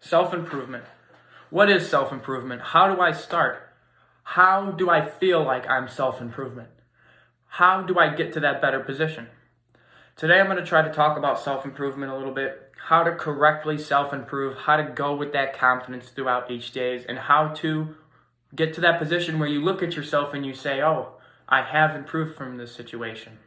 Self-improvement. What is self-improvement? How do I start? How do I feel like I'm self-improvement? How do I get to that better position? Today I'm going to try to talk about self-improvement a little bit, how to correctly self-improve, how to go with that confidence throughout each day, and how to get to that position where you look at yourself and you say, oh, I have improved from this situation.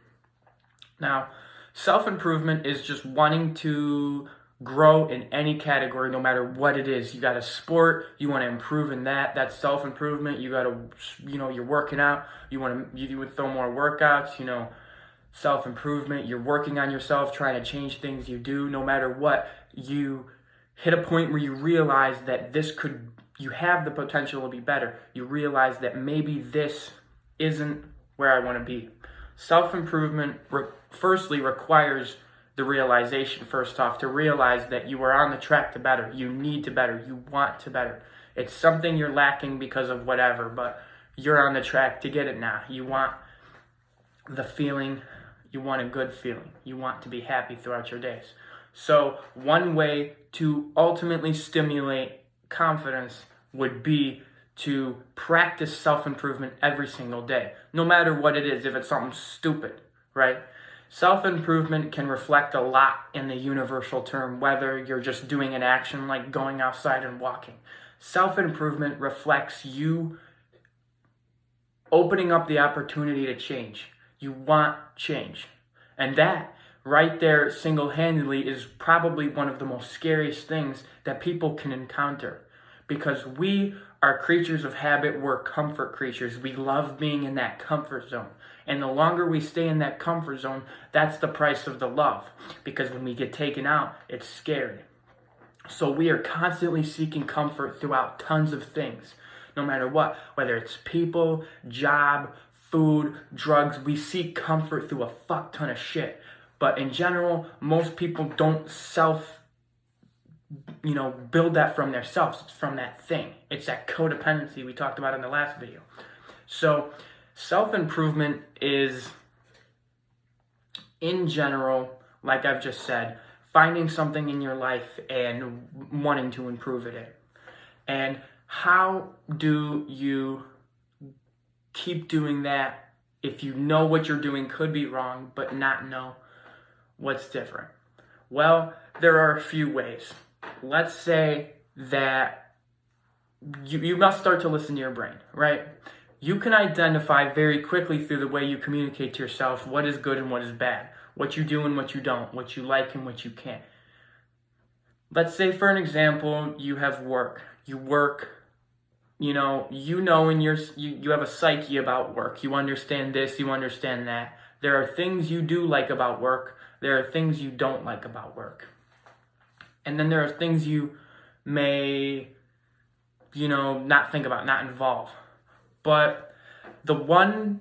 Now, self-improvement is just wanting to grow in any category, no matter what it is. You got a sport, you want to improve in that. That's self-improvement. You got to, you're working out. You would throw more workouts. Self-improvement. You're working on yourself, trying to change things you do. No matter what, you hit a point where you realize that you have the potential to be better. You realize that maybe this isn't where I want to be. Self-improvement firstly requires the realization, first off, to realize that you are on the track to better. You need to better. You want to better. It's something you're lacking because of whatever, but you're on the track to get it now. You want the feeling. You want a good feeling. You want to be happy throughout your days. So one way to ultimately stimulate confidence would be to practice self-improvement every single day, no matter what it is, if it's something stupid, right? Self-improvement can reflect a lot in the universal term, whether you're just doing an action like going outside and walking. Self-improvement reflects you opening up the opportunity to change. You want change. And that right there single-handedly is probably one of the most scariest things that people can encounter, because we are creatures of habit. We're comfort creatures. We love being in that comfort zone. And the longer we stay in that comfort zone, that's the price of the love. Because when we get taken out, it's scary. So we are constantly seeking comfort throughout tons of things. No matter what, whether it's people, job, food, drugs, we seek comfort through a fuck ton of shit. But in general, most people don't build that from themselves. It's from that thing. It's that codependency we talked about in the last video. So self-improvement is, in general, like I've just said, finding something in your life and wanting to improve it. And how do you keep doing that if you know what you're doing could be wrong, but not know what's different? Well, there are a few ways. Let's say that you must start to listen to your brain, right? You can identify very quickly through the way you communicate to yourself what is good and what is bad, what you do and what you don't, what you like and what you can't. Let's say, for an example, you have work. You work, and you have a psyche about work. You understand this, you understand that. There are things you do like about work. There are things you don't like about work. And then there are things you may, not think about, not involve. But the one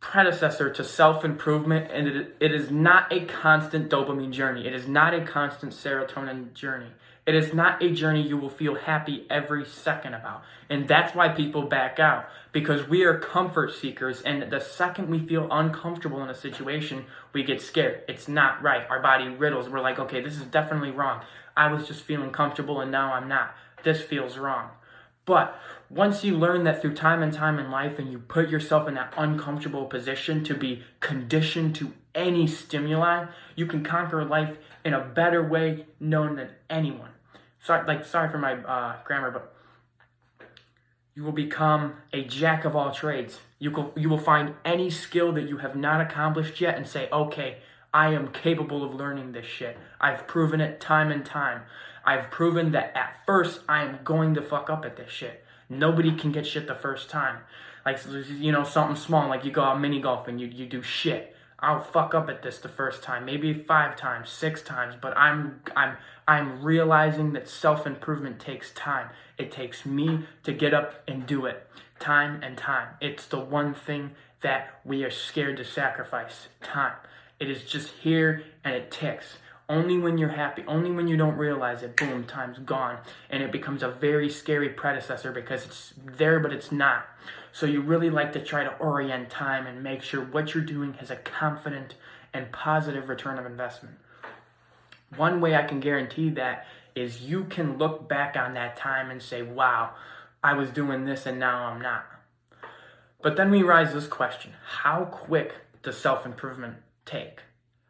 predecessor to self-improvement, and it is not a constant dopamine journey. It is not a constant serotonin journey. It is not a journey you will feel happy every second about. And that's why people back out, because we are comfort seekers. And the second we feel uncomfortable in a situation, we get scared. It's not right. Our body riddles. We're like, okay, this is definitely wrong. I was just feeling comfortable and now I'm not. This feels wrong. But once you learn that through time and time in life, and you put yourself in that uncomfortable position to be conditioned to any stimuli, you can conquer life in a better way known than anyone. Sorry for my grammar, but you will become a jack of all trades. You will find any skill that you have not accomplished yet and say, okay, I am capable of learning this shit. I've proven it time and time. I've proven that at first I am going to fuck up at this shit. Nobody can get shit the first time. Like, something small, like you go out mini golf and you do shit. I'll fuck up at this the first time, maybe 5 times, 6 times, but I'm realizing that self-improvement takes time. It takes me to get up and do it time and time. It's the one thing that we are scared to sacrifice, time. It is just here and it ticks. Only when you're happy, only when you don't realize it, boom, time's gone. And it becomes a very scary predecessor because it's there, but it's not. So you really like to try to orient time and make sure what you're doing has a confident and positive return of investment. One way I can guarantee that is you can look back on that time and say, wow, I was doing this and now I'm not. But then we rise this question: how quick does self-improvement take?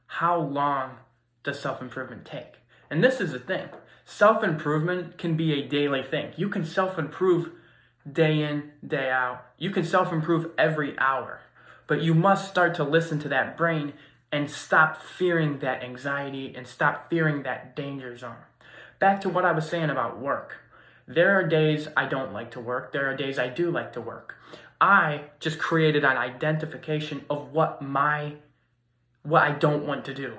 How long does self-improvement take? And this is the thing. Self-improvement can be a daily thing. You can self-improve day in, day out. You can self-improve every hour. But you must start to listen to that brain and stop fearing that anxiety and stop fearing that danger zone. Back to what I was saying about work. There are days I don't like to work. There are days I do like to work. I just created an identification of what I don't want to do.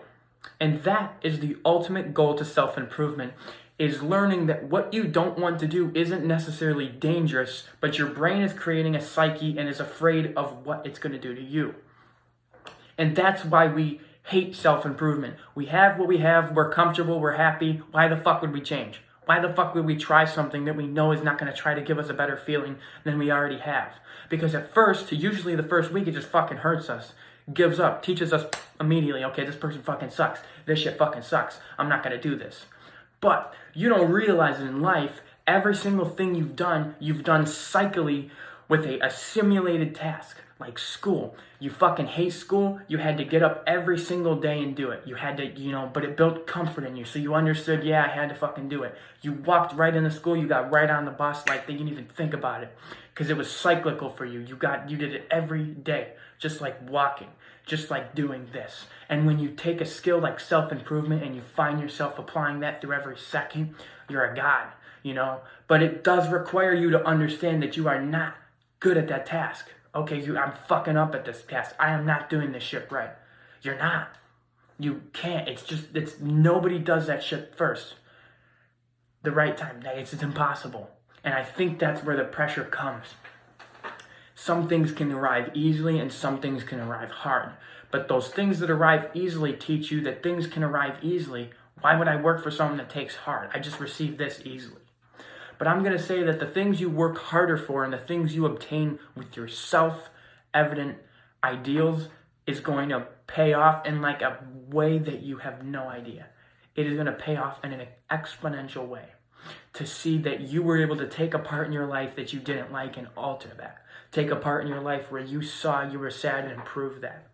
And that is the ultimate goal to self-improvement, is learning that what you don't want to do isn't necessarily dangerous, but your brain is creating a psyche and is afraid of what it's going to do to you. And that's why we hate self-improvement. We have what we have, we're comfortable, we're happy. Why the fuck would we change? Why the fuck would we try something that we know is not going to try to give us a better feeling than we already have? Because at first, usually the first week, it just fucking hurts us. Gives up, teaches us immediately, okay, this person fucking sucks. This shit fucking sucks. I'm not going to do this. But you don't realize in life, every single thing you've done cyclically with a simulated task, like school. You fucking hate school. You had to get up every single day and do it. You had to, but it built comfort in you. So you understood, yeah, I had to fucking do it. You walked right into school. You got right on the bus like they didn't even think about it because it was cyclical for you. You did it every day, just like walking, just like doing this. And when you take a skill like self-improvement and you find yourself applying that through every second, you're a god, But it does require you to understand that you are not good at that task. Okay, I'm fucking up at this task. I am not doing this shit right. You're not. You can't. It's nobody does that shit first. The right time. It's impossible. And I think that's where the pressure comes. Some things can arrive easily and some things can arrive hard. But those things that arrive easily teach you that things can arrive easily. Why would I work for something that takes hard? I just received this easily. But I'm going to say that the things you work harder for and the things you obtain with your self-evident ideals is going to pay off in like a way that you have no idea. It is going to pay off in an exponential way to see that you were able to take a part in your life that you didn't like and alter that. Take a part in your life where you saw you were sad and improve that.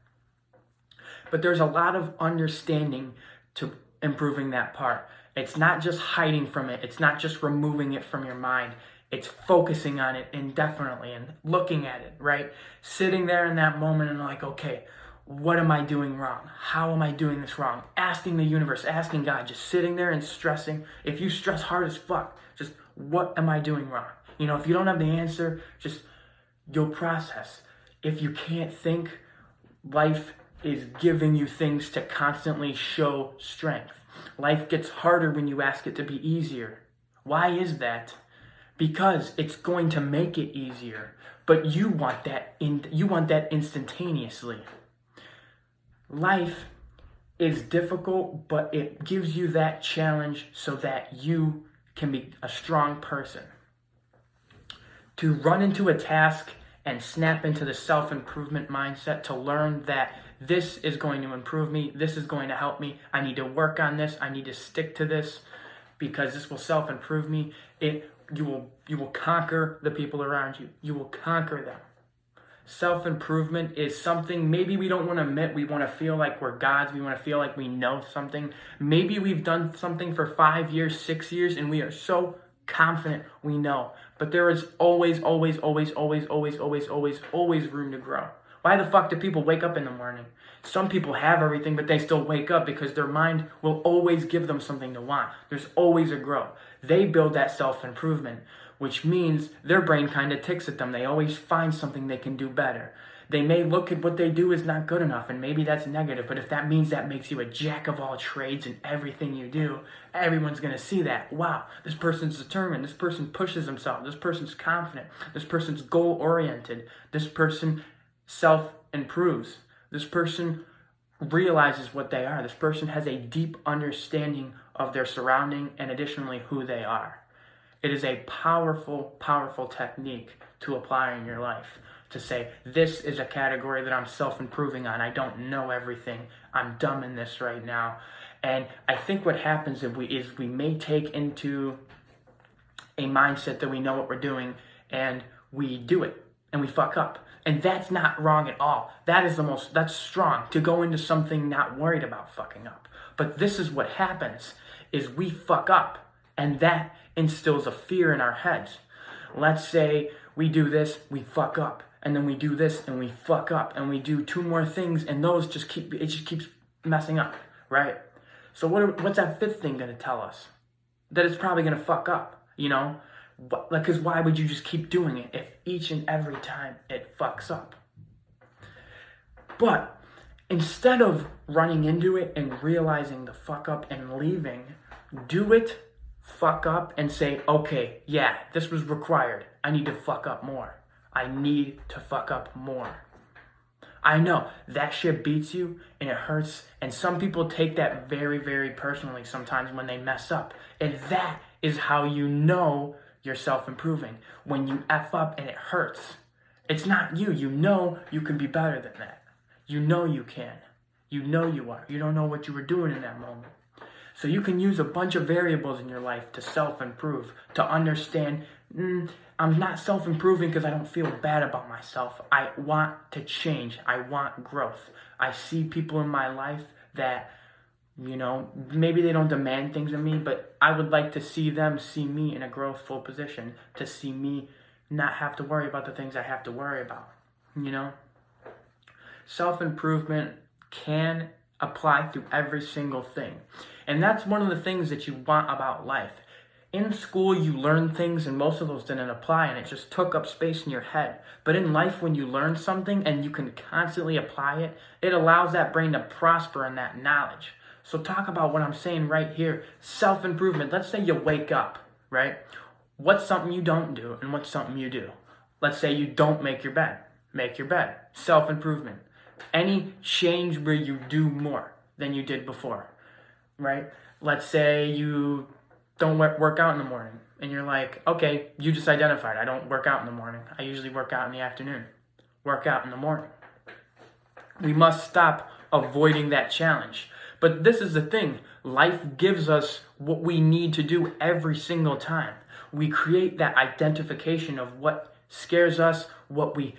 But there's a lot of understanding to improving that part. It's not just hiding from it. It's not just removing it from your mind. It's focusing on it indefinitely and looking at it, right? Sitting there in that moment and like, okay, what am I doing wrong? How am I doing this wrong? Asking the universe, asking God, just sitting there and stressing. If you stress hard as fuck, just what am I doing wrong? If you don't have the answer, just you'll process. If you can't think, life is giving you things to constantly show strength. Life gets harder when you ask it to be easier. Why is that? Because it's going to make it easier, but you want that instantaneously. Life is difficult, but it gives you that challenge so that you can be a strong person. To run into a task and snap into the self-improvement mindset, to learn that this is going to improve me, this is going to help me, I need to work on this, I need to stick to this because this will self-improve me. You will conquer the people around you. You will conquer them. Self-improvement is something maybe we don't want to admit. We want to feel like we're gods. We want to feel like we know something. Maybe we've done something for 5 years, 6 years, and we are so confident we know. But there is always room to grow. Why the fuck do people wake up in the morning? Some people have everything, but they still wake up because their mind will always give them something to want. There's always a grow. They build that self-improvement, which means their brain kind of ticks at them. They always find something they can do better. They may look at what they do as not good enough, and maybe that's negative, but if that means that makes you a jack of all trades in everything you do, everyone's going to see that. Wow, this person's determined. This person pushes himself. This person's confident. This person's goal-oriented. This person self-improves. This person realizes what they are. This person has a deep understanding of their surrounding and additionally who they are. It is a powerful, powerful technique to apply in your life. to say, this is a category that I'm self-improving on. I don't know everything. I'm dumb in this right now. And I think what happens is we may take into a mindset that we know what we're doing and we do it and we fuck up. And that's not wrong at all. That's strong to go into something not worried about fucking up. But this is what happens, is we fuck up, and that instills a fear in our heads. Let's say we do this, we fuck up, and then we do this and we fuck up, and we do 2 more things, and it just keeps messing up, right? So what's that 5th thing gonna tell us? That it's probably gonna fuck up, Because why would you just keep doing it if each and every time it fucks up? But instead of running into it and realizing the fuck up and leaving, do it, fuck up, and say, okay, yeah, this was required. I need to fuck up more. I need to fuck up more. I know that shit beats you and it hurts, and some people take that very, very personally sometimes when they mess up. And that is how you know you're self-improving. When you F up and it hurts. It's not you. You know you can be better than that. You know you can. You know you are. You don't know what you were doing in that moment. So you can use a bunch of variables in your life to self-improve, to understand, I'm not self-improving because I don't feel bad about myself. I want to change. I want growth. I see people in my life that, maybe they don't demand things of me, but I would like to see them see me in a growthful position, to see me not have to worry about the things I have to worry about, Self-improvement can apply through every single thing. And that's one of the things that you want about life. In school, you learn things, and most of those didn't apply, and it just took up space in your head. But in life, when you learn something and you can constantly apply it, it allows that brain to prosper in that knowledge. So talk about what I'm saying right here, self-improvement. Let's say you wake up, right? What's something you don't do, and what's something you do? Let's say you don't make your bed. Make your bed. Self-improvement. Any change where you do more than you did before, right? Let's say you don't work out in the morning, and you're like, okay, you just identified, I don't work out in the morning. I usually work out in the afternoon. Work out in the morning. We must stop avoiding that challenge. But this is the thing. Life gives us what we need to do every single time. We create that identification of what scares us, what we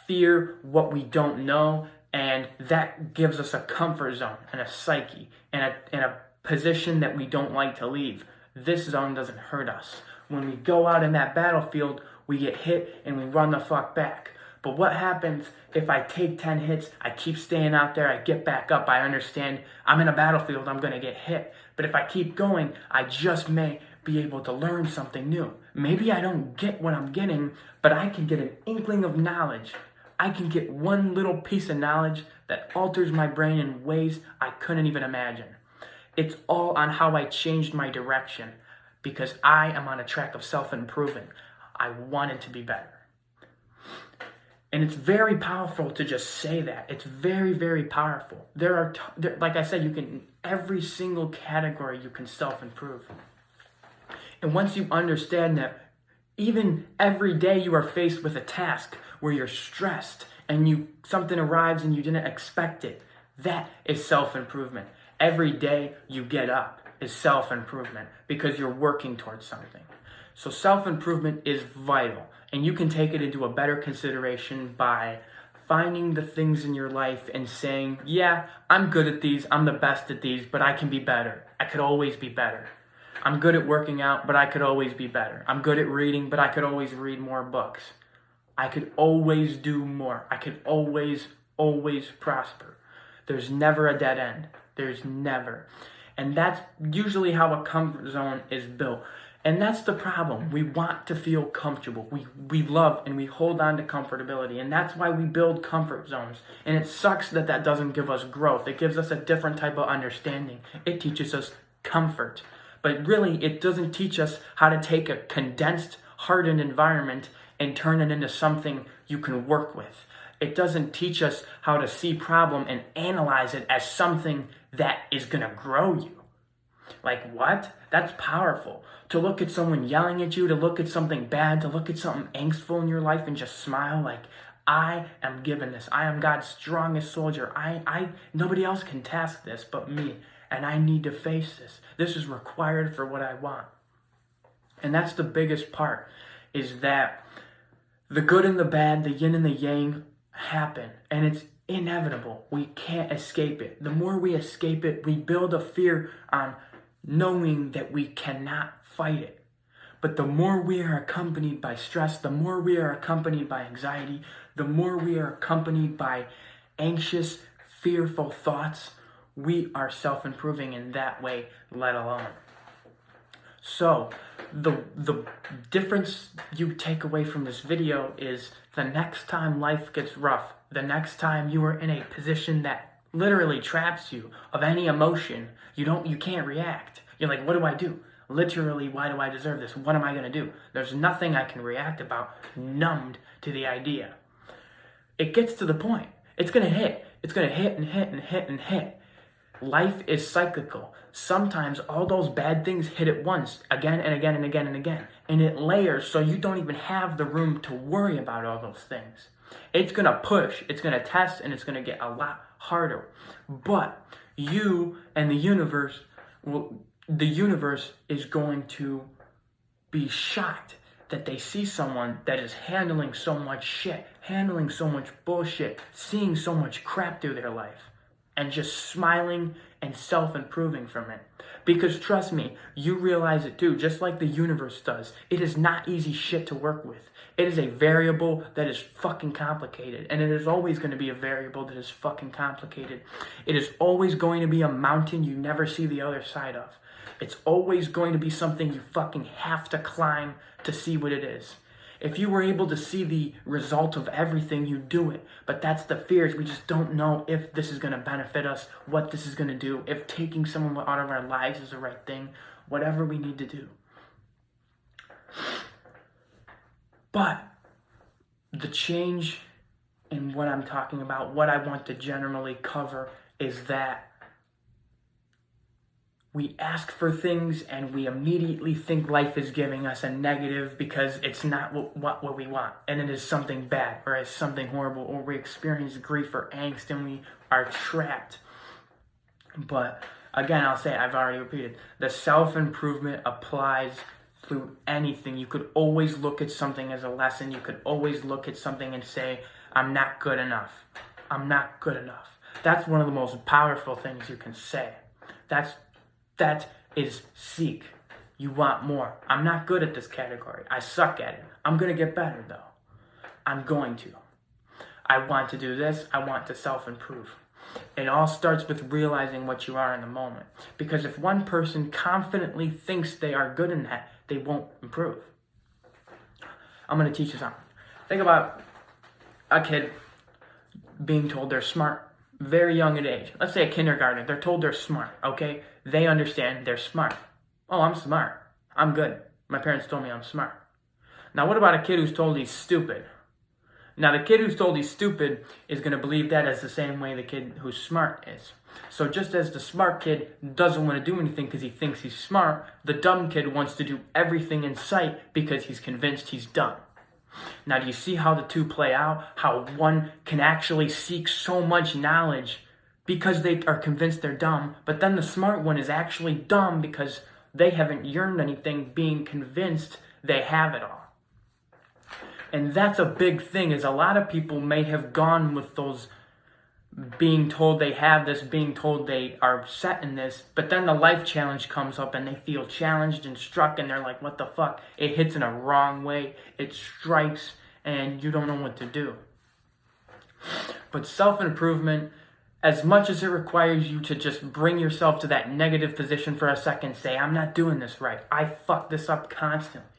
fear, what we don't know, and that gives us a comfort zone and a psyche and a position that we don't like to leave. This zone doesn't hurt us. When we go out in that battlefield, we get hit and we run the fuck back. But what happens if I take 10 hits, I keep staying out there, I get back up, I understand I'm in a battlefield, I'm going to get hit. But if I keep going, I just may be able to learn something new. Maybe I don't get what I'm getting, but I can get an inkling of knowledge. I can get one little piece of knowledge that alters my brain in ways I couldn't even imagine. It's all on how I changed my direction, because I am on a track of self-improving. I wanted to be better. And it's very powerful to just say that. It's very, very powerful. Like I said, in every single category you can self-improve. And once you understand that, even every day you are faced with a task where you're stressed and something arrives and you didn't expect it, that is self-improvement. Every day you get up is self-improvement because you're working towards something. So self-improvement is vital, and you can take it into a better consideration by finding the things in your life and saying, yeah, I'm good at these, I'm the best at these, but I can be better. I could always be better. I'm good at working out, but I could always be better. I'm good at reading, but I could always read more books. I could always do more. I could always prosper. There's never a dead end. There's never. And that's usually how a comfort zone is built. And that's the problem. We want to feel comfortable. We love and we hold on to comfortability. And that's why we build comfort zones. And it sucks that doesn't give us growth. It gives us a different type of understanding. It teaches us comfort. But really, it doesn't teach us how to take a condensed, hardened environment and turn it into something you can work with. It doesn't teach us how to see problem and analyze it as something that is going to grow you. Like what? That's powerful. To look at someone yelling at you, to look at something bad, to look at something angstful in your life and just smile like, I am given this. I am God's strongest soldier. Nobody else can task this but me. And I need to face this. This is required for what I want. And that's the biggest part, is that the good and the bad, the yin and the yang happen. And it's inevitable. We can't escape it. The more we escape it, we build a fear on knowing that we cannot fight it. But the more we are accompanied by stress, the more we are accompanied by anxiety, the more we are accompanied by anxious, fearful thoughts, we are self-improving in that way, let alone. So, the difference you take away from this video is the next time life gets rough, the next time you are in a position that literally traps you of any emotion, you can't react. You're like, what do I do? Literally, why do I deserve this? What am I going to do? There's nothing I can react about, numbed to the idea. It gets to the point. It's going to hit. It's going to hit and hit and hit and hit. Life is cyclical. Sometimes all those bad things hit at once, again and again and again and again. And it layers so you don't even have the room to worry about all those things. It's going to push, it's going to test, and it's going to get a lot harder. But you and the universe is going to be shocked that they see someone that is handling so much shit, handling so much bullshit, seeing so much crap through their life, and just smiling and self-improving from it. Because trust me, you realize it too, just like the universe does. It is not easy shit to work with. It is a variable that is fucking complicated, and it is always going to be a variable that is fucking complicated. It is always going to be a mountain you never see the other side of. It's always going to be something you fucking have to climb to see what it is. If you were able to see the result of everything, you do it. But that's the fears. We just don't know if this is going to benefit us, what this is going to do, if taking someone out of our lives is the right thing, whatever we need to do. But the change in what I'm talking about, what I want to generally cover, is that we ask for things and we immediately think life is giving us a negative because it's not what we want. And it is something bad, or it's something horrible, or we experience grief or angst and we are trapped. But again, I'll say, I've already repeated, the self-improvement applies through anything. You could always look at something as a lesson. You could always look at something and say, I'm not good enough. I'm not good enough. That's one of the most powerful things you can say. That is seek. You want more. I'm not good at this category. I suck at it. I'm going to get better though. I'm going to. I want to do this. I want to self-improve. It all starts with realizing what you are in the moment. Because if one person confidently thinks they are good in that, they won't improve. I'm going to teach you something. Think about a kid being told they're smart, very young at age. Let's say a kindergartner. They're told they're smart, okay? They understand they're smart. Oh, I'm smart. I'm good. My parents told me I'm smart. Now, what about a kid who's told he's stupid? Now, the kid who's told he's stupid is going to believe that as the same way the kid who's smart is. So just as the smart kid doesn't want to do anything because he thinks he's smart, the dumb kid wants to do everything in sight because he's convinced he's dumb. Now, do you see how the two play out? How one can actually seek so much knowledge because they are convinced they're dumb, but then the smart one is actually dumb because they haven't yearned anything, being convinced they have it all. And that's a big thing, is a lot of people may have gone with those being told they have this, being told they are set in this, but then the life challenge comes up and they feel challenged and struck and they're like, what the fuck? It hits in a wrong way, it strikes, and you don't know what to do. But self-improvement, as much as it requires you to just bring yourself to that negative position for a second, say, I'm not doing this right, I fuck this up constantly,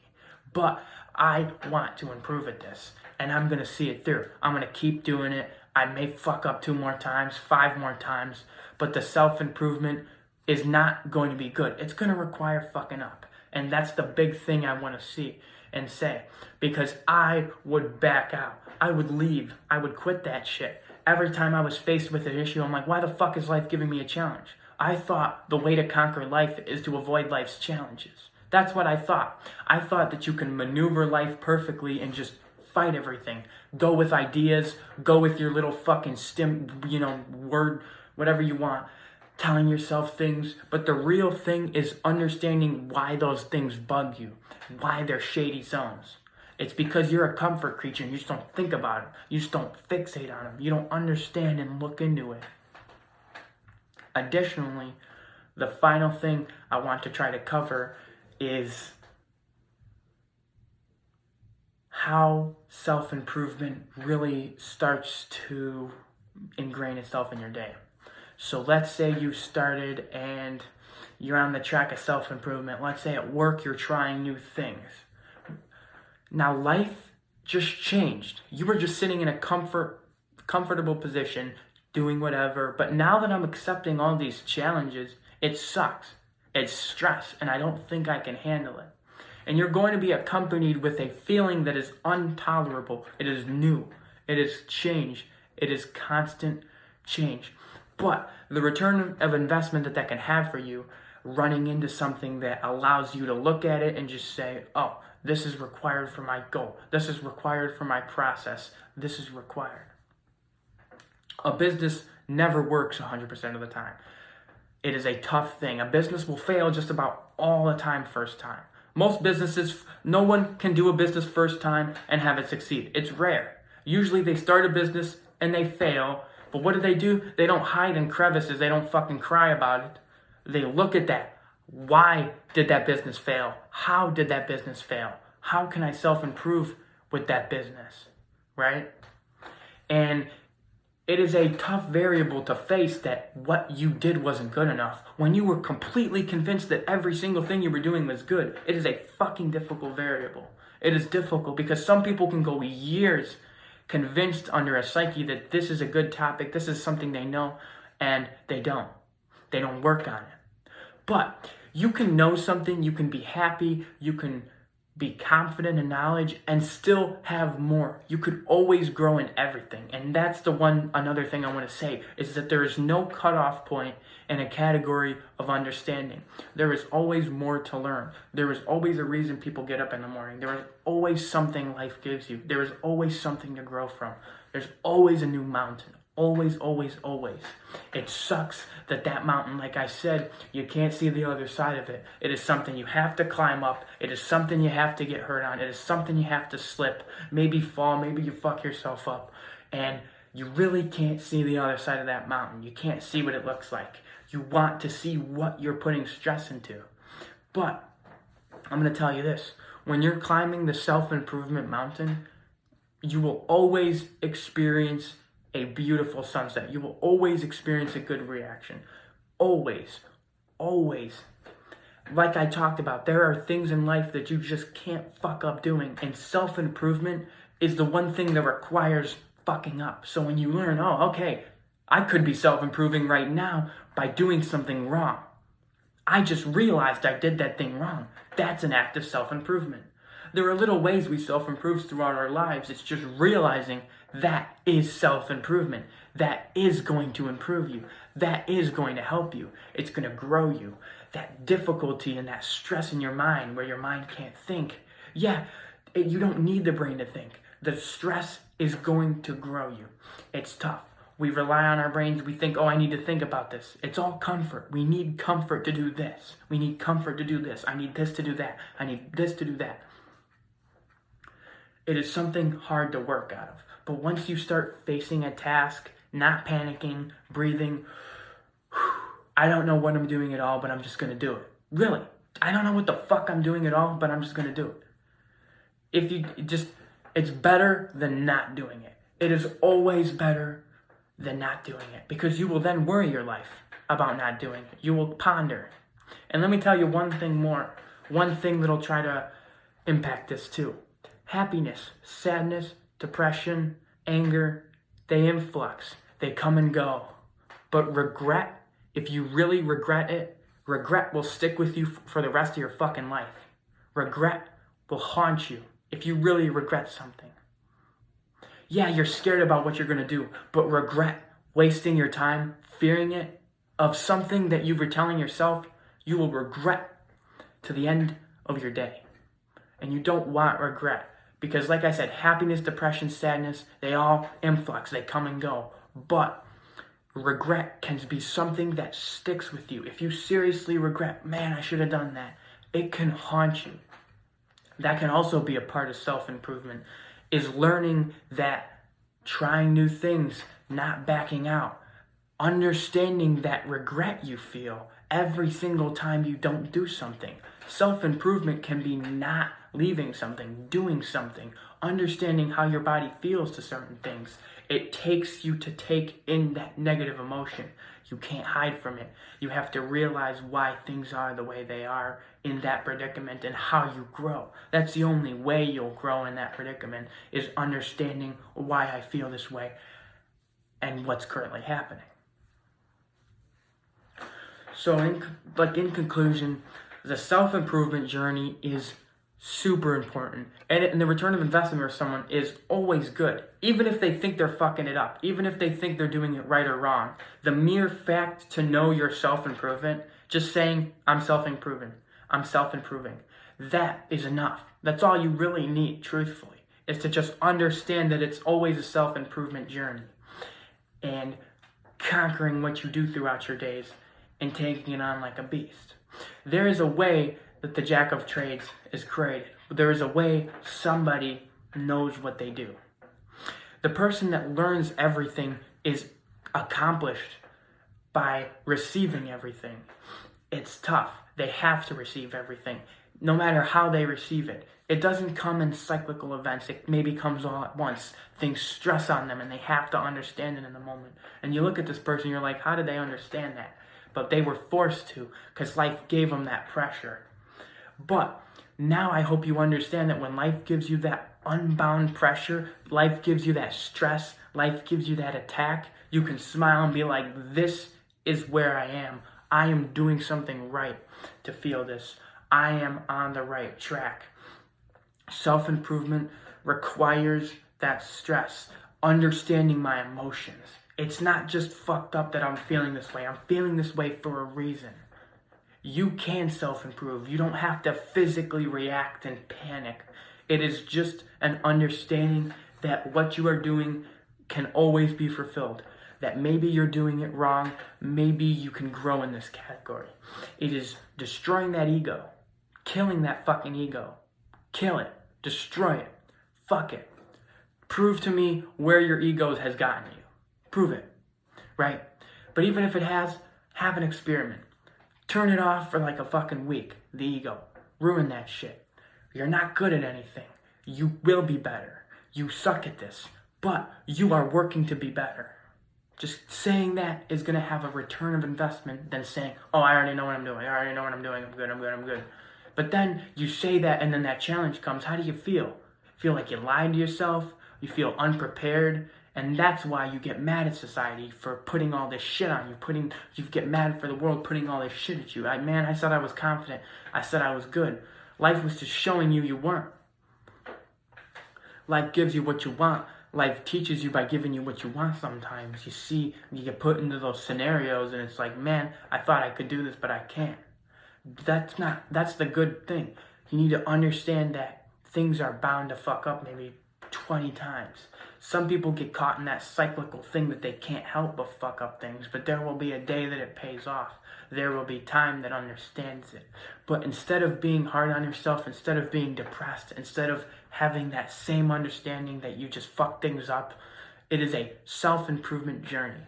but I want to improve at this, and I'm going to see it through. I'm going to keep doing it. I may fuck up 2 more times, 5 more times, but the self-improvement is not going to be good. It's going to require fucking up, and that's the big thing I want to see and say, because I would back out. I would leave. I would quit that shit. Every time I was faced with an issue, I'm like, why the fuck is life giving me a challenge? I thought the way to conquer life is to avoid life's challenges. That's what I thought. I thought that you can maneuver life perfectly and just fight everything. Go with ideas, go with your little fucking word, whatever you want, telling yourself things. But the real thing is understanding why those things bug you, why they're shady zones. It's because you're a comfort creature and you just don't think about it. You just don't fixate on them. You don't understand and look into it. Additionally, the final thing I want to try to cover is how self-improvement really starts to ingrain itself in your day. So let's say you started and you're on the track of self-improvement. Let's say at work you're trying new things. Now life just changed. You were just sitting in a comfortable position, doing whatever. But now that I'm accepting all these challenges, it sucks. It's stress, and I don't think I can handle it. And you're going to be accompanied with a feeling that is intolerable. It is new. It is change. It is constant change. But the return of investment that can have for you, running into something that allows you to look at it and just say, oh, this is required for my goal. This is required for my process. This is required. A business never works 100% of the time. It is a tough thing. A business will fail just about all the time first time. Most businesses, no one can do a business first time and have it succeed. It's rare. Usually they start a business and they fail. But what do? They don't hide in crevices. They don't fucking cry about it. They look at that. Why did that business fail? How did that business fail? How can I self-improve with that business? Right? And it is a tough variable to face that what you did wasn't good enough. When you were completely convinced that every single thing you were doing was good, it is a fucking difficult variable. It is difficult because some people can go years convinced under a psyche that this is a good topic, this is something they know, and they don't. They don't work on it. But you can know something, you can be happy, you can be confident in knowledge, and still have more. You could always grow in everything. And that's another thing I want to say, is that there is no cutoff point in a category of understanding. There is always more to learn. There is always a reason people get up in the morning. There is always something life gives you. There is always something to grow from. There's always a new mountain. Always, always, always. It sucks that mountain, like I said, you can't see the other side of it. It is something you have to climb up. It is something you have to get hurt on. It is something you have to slip, maybe fall, maybe you fuck yourself up. And you really can't see the other side of that mountain. You can't see what it looks like. You want to see what you're putting stress into. But I'm going to tell you this. When you're climbing the self-improvement mountain, you will always experience a beautiful sunset. You will always experience a good reaction. Always. Always. Like I talked about, there are things in life that you just can't fuck up doing. And self-improvement is the one thing that requires fucking up. So when you learn, oh, okay, I could be self-improving right now by doing something wrong. I just realized I did that thing wrong. That's an act of self-improvement. There are little ways we self-improve throughout our lives. It's just realizing that is self-improvement. That is going to improve you. That is going to help you. It's going to grow you. That difficulty and that stress in your mind where your mind can't think. You don't need the brain to think. The stress is going to grow you. It's tough. We rely on our brains. We think, oh, I need to think about this. It's all comfort. We need comfort to do this. We need comfort to do this. I need this to do that. I need this to do that. It is something hard to work out of. But once you start facing a task, not panicking, breathing, I don't know what I'm doing at all, but I'm just going to do it. Really. I don't know what the fuck I'm doing at all, but I'm just going to do it. It's better than not doing it. It is always better than not doing it, because you will then worry your life about not doing it. You will ponder. And let me tell you one thing more. One thing that'll try to impact this too. Happiness, sadness, depression, anger, they influx. They come and go. But regret, if you really regret it, regret will stick with you for the rest of your fucking life. Regret will haunt you if you really regret something. Yeah, you're scared about what you're going to do, but regret, wasting your time, fearing it, of something that you were telling yourself, you will regret to the end of your day. And you don't want regret, Because like I said, happiness, depression, sadness, they all influx, they come and go. But regret can be something that sticks with you. If you seriously regret, man, I should have done that, it can haunt you. That can also be a part of self-improvement, is learning that trying new things, not backing out, understanding that regret you feel every single time you don't do something. Self-improvement can be not leaving something, doing something, understanding how your body feels to certain things. It takes you to take in that negative emotion. You can't hide from it. You have to realize why things are the way they are in that predicament and how you grow. That's the only way you'll grow in that predicament, is understanding why I feel this way and what's currently happening. So in conclusion, the self-improvement journey is super important. And the return of investment for someone is always good. Even if they think they're fucking it up, even if they think they're doing it right or wrong, the mere fact to know your self-improvement, just saying, I'm self-improving, that is enough. That's all you really need, truthfully, is to just understand that it's always a self-improvement journey. And conquering what you do throughout your days and taking it on like a beast. There is a way that the jack of trades is created. There is a way somebody knows what they do. The person that learns everything is accomplished by receiving everything. It's tough. They have to receive everything, no matter how they receive it. It doesn't come in cyclical events. It maybe comes all at once. Things stress on them and they have to understand it in the moment. And you look at this person, you're like, how did they understand that? But they were forced to, because life gave them that pressure. But now I hope you understand that when life gives you that unbound pressure, life gives you that stress, life gives you that attack, you can smile and be like, this is where I am. I am doing something right to feel this. I am on the right track. Self-improvement requires that stress, understanding my emotions. It's not just fucked up that I'm feeling this way. I'm feeling this way for a reason. You can self-improve. You don't have to physically react and panic. It is just an understanding that what you are doing can always be fulfilled. That maybe you're doing it wrong. Maybe you can grow in this category. It is destroying that ego. Killing that fucking ego. Kill it. Destroy it. Fuck it. Prove to me where your ego has gotten you. Prove it. Right? But even if it has, have an experiment. Turn it off for like a fucking week. The ego. Ruin that shit. You're not good at anything. You will be better. You suck at this. But you are working to be better. Just saying that is going to have a return of investment than saying, oh, I already know what I'm doing. I already know what I'm doing. I'm good. But then you say that and then that challenge comes. How do you feel? Feel like you lied to yourself? You feel unprepared? And that's why you get mad at society for putting all this shit on you. You get mad for the world putting all this shit at you. I said I was confident. I said I was good. Life was just showing you weren't. Life gives you what you want. Life teaches you by giving you what you want sometimes. You see, you get put into those scenarios and it's like, man, I thought I could do this, but I can't. That's the good thing. You need to understand that things are bound to fuck up maybe 20 times. Some people get caught in that cyclical thing that they can't help but fuck up things, but there will be a day that it pays off. There will be time that understands it. But instead of being hard on yourself, instead of being depressed, instead of having that same understanding that you just fuck things up, it is a self-improvement journey.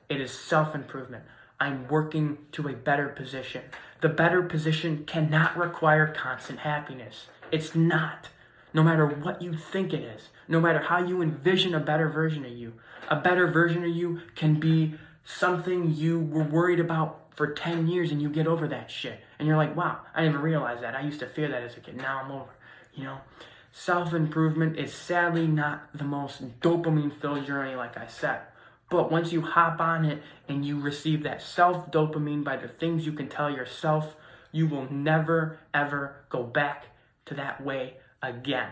It is self-improvement. I'm working to a better position. The better position cannot require constant happiness. It's not. No matter what you think it is, no matter how you envision a better version of you, a better version of you can be something you were worried about for 10 years and you get over that shit. And you're like, wow, I didn't even realize that. I used to fear that as a kid. Now I'm over, Self-improvement is sadly not the most dopamine-filled journey, like I said. But once you hop on it and you receive that self-dopamine by the things you can tell yourself, you will never, ever go back to that way again.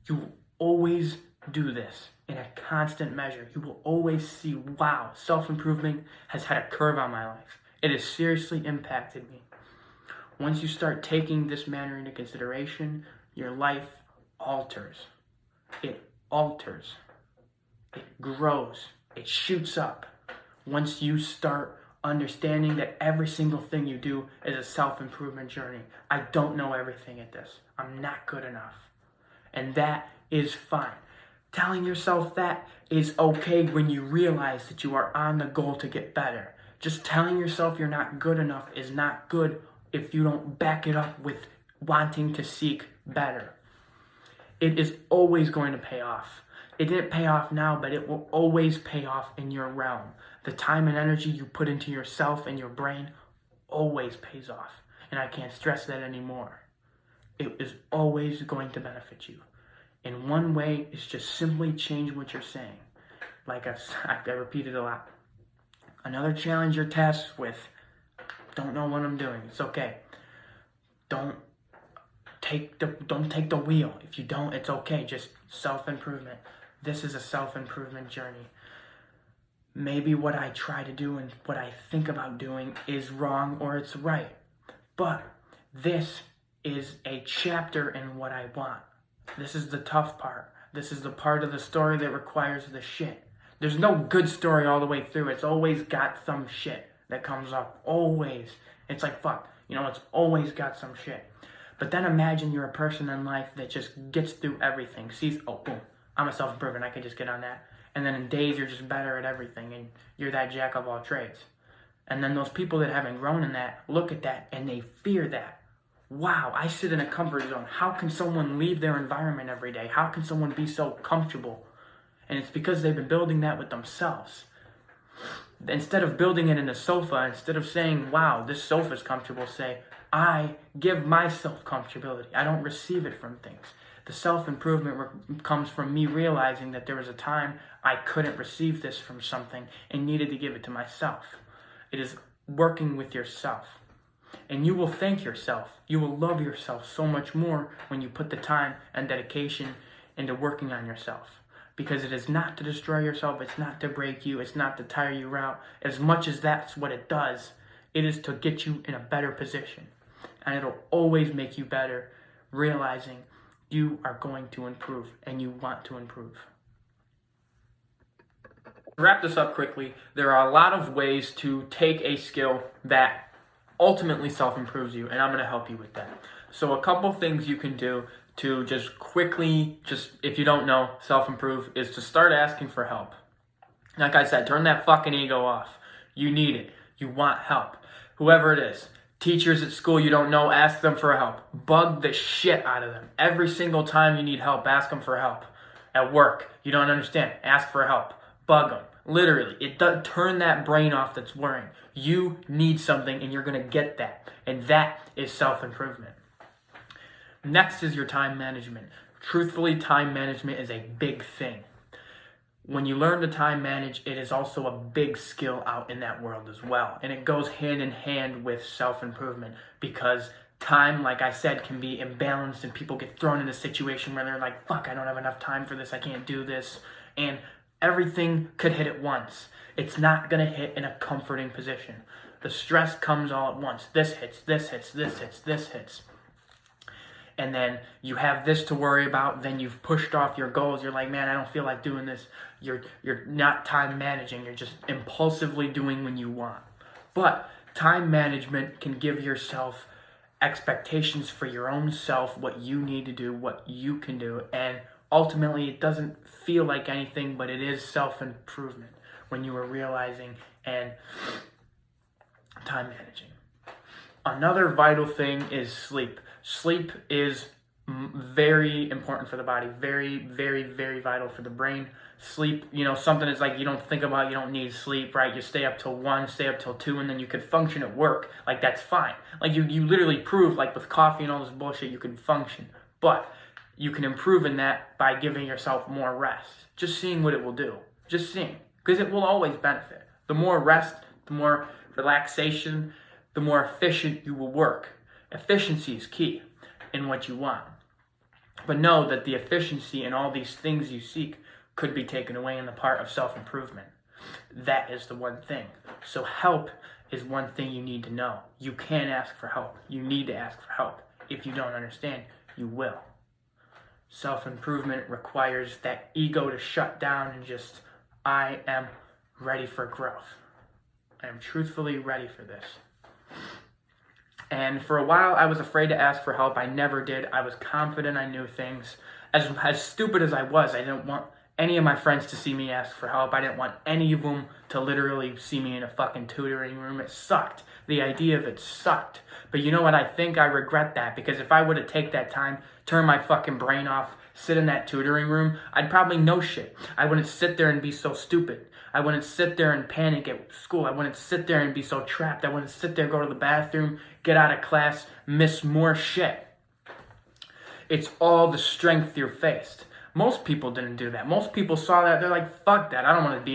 You will always do this in a constant measure. You will always see, wow, self-improvement has had a curve on my life. It has seriously impacted me. Once you start taking this matter into consideration, your life alters. it alters, it grows, it shoots up once you start understanding that every single thing you do is a self-improvement journey. I don't know everything at this. I'm not good enough. And that is fine. Telling yourself that is okay when you realize that you are on the goal to get better. Just telling yourself you're not good enough is not good if you don't back it up with wanting to seek better. It is always going to pay off. It didn't pay off now, but it will always pay off in your realm. The time and energy you put into yourself and your brain always pays off. And I can't stress that anymore. It is always going to benefit you. And one way is just simply change what you're saying. Like I repeated a lot. Another challenge you're tasked with. Don't know what I'm doing. It's okay. Don't take the wheel. If you don't, it's okay. Just self-improvement. This is a self-improvement journey. Maybe what I try to do and what I think about doing is wrong or it's right. But this is a chapter in what I want. This is the tough part. This is the part of the story that requires the shit. There's no good story all the way through. It's always got some shit that comes up. Always. It's like, fuck. It's always got some shit. But then imagine you're a person in life that just gets through everything. Sees, oh, boom, I'm a self-improvement. I can just get on that. And then in days, you're just better at everything. And you're that jack of all trades. And then those people that haven't grown in that look at that and they fear that. Wow, I sit in a comfort zone. How can someone leave their environment every day? How can someone be so comfortable? And it's because they've been building that with themselves. Instead of building it in a sofa, instead of saying, wow, this sofa's comfortable, say, I give myself comfortability. I don't receive it from things. The self-improvement comes from me realizing that there was a time I couldn't receive this from something and needed to give it to myself. It is working with yourself. And you will thank yourself. You will love yourself so much more when you put the time and dedication into working on yourself. Because it is not to destroy yourself. It's not to break you. It's not to tire you out. As much as that's what it does, it is to get you in a better position. And it'll always make you better, realizing you are going to improve and you want to improve. To wrap this up quickly, there are a lot of ways to take a skill that ultimately self-improves you, and I'm going to help you with that. So a couple things you can do to just quickly, if you don't know, self-improve is to start asking for help. Like I said, turn that fucking ego off. You need it. You want help. Whoever it is. Teachers at school you don't know, ask them for help. Bug the shit out of them. Every single time you need help, ask them for help. At work, you don't understand, ask for help. Bug them. Literally, turn that brain off that's worrying. You need something and you're going to get that. And that is self-improvement. Next is your time management. Truthfully, time management is a big thing. When you learn to time manage, it is also a big skill out in that world as well. And it goes hand in hand with self-improvement because time, like I said, can be imbalanced and people get thrown in a situation where they're like, fuck, I don't have enough time for this, I can't do this. And everything could hit at once. It's not going to hit in a comforting position. The stress comes all at once. This hits, this hits, this hits, this hits. And then you have this to worry about. Then you've pushed off your goals. You're like, man, I don't feel like doing this. You're not time managing. You're just impulsively doing when you want. But time management can give yourself expectations for your own self, what you need to do, what you can do. And ultimately, it doesn't feel like anything, but it is self-improvement when you are realizing and time managing. Another vital thing is sleep. Sleep is very important for the body. Very, very, very vital for the brain. Sleep, something is like you don't think about, you don't need sleep, right? You stay up till 1, stay up till 2, and then you could function at work. Like, that's fine. Like, you literally prove, like, with coffee and all this bullshit, you can function. But you can improve in that by giving yourself more rest. Just seeing what it will do. Just seeing. Because it will always benefit. The more rest, the more relaxation, the more efficient you will work. Efficiency is key in what you want. But know that the efficiency in all these things you seek could be taken away in the part of self-improvement. That is the one thing. So help is one thing you need to know. You can ask for help. You need to ask for help. If you don't understand, you will. Self-improvement requires that ego to shut down and just, I am ready for growth. I am truthfully ready for this. And for a while, I was afraid to ask for help. I never did. I was confident I knew things. As stupid as I was, I didn't want any of my friends to see me ask for help. I didn't want any of them to literally see me in a fucking tutoring room. It sucked. The idea of it sucked. But you know what? I think I regret that, because if I would have taken that time, turn my fucking brain off, sit in that tutoring room, I'd probably know shit. I wouldn't sit there and be so stupid. I wouldn't sit there and panic at school. I wouldn't sit there and be so trapped. I wouldn't sit there, go to the bathroom, get out of class, miss more shit. It's all the strength you're faced. Most people didn't do that. Most people saw that. They're like, fuck that. I don't want to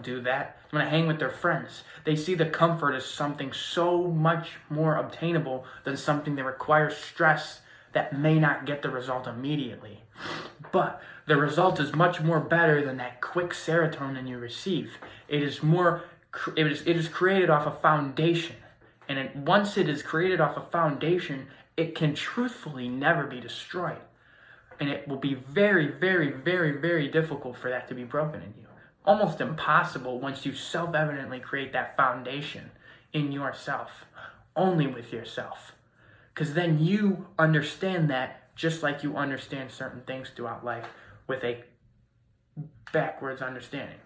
do that. I'm going to hang with their friends. They see the comfort as something so much more obtainable than something that requires stress that may not get the result immediately. But the result is much more better than that quick serotonin you receive. It is created off a foundation. And once it is created off a foundation, it can truthfully never be destroyed. And it will be very, very, very, very difficult for that to be broken in you. Almost impossible once you self-evidently create that foundation in yourself, only with yourself. Because then you understand that just like you understand certain things throughout life with a backwards understanding.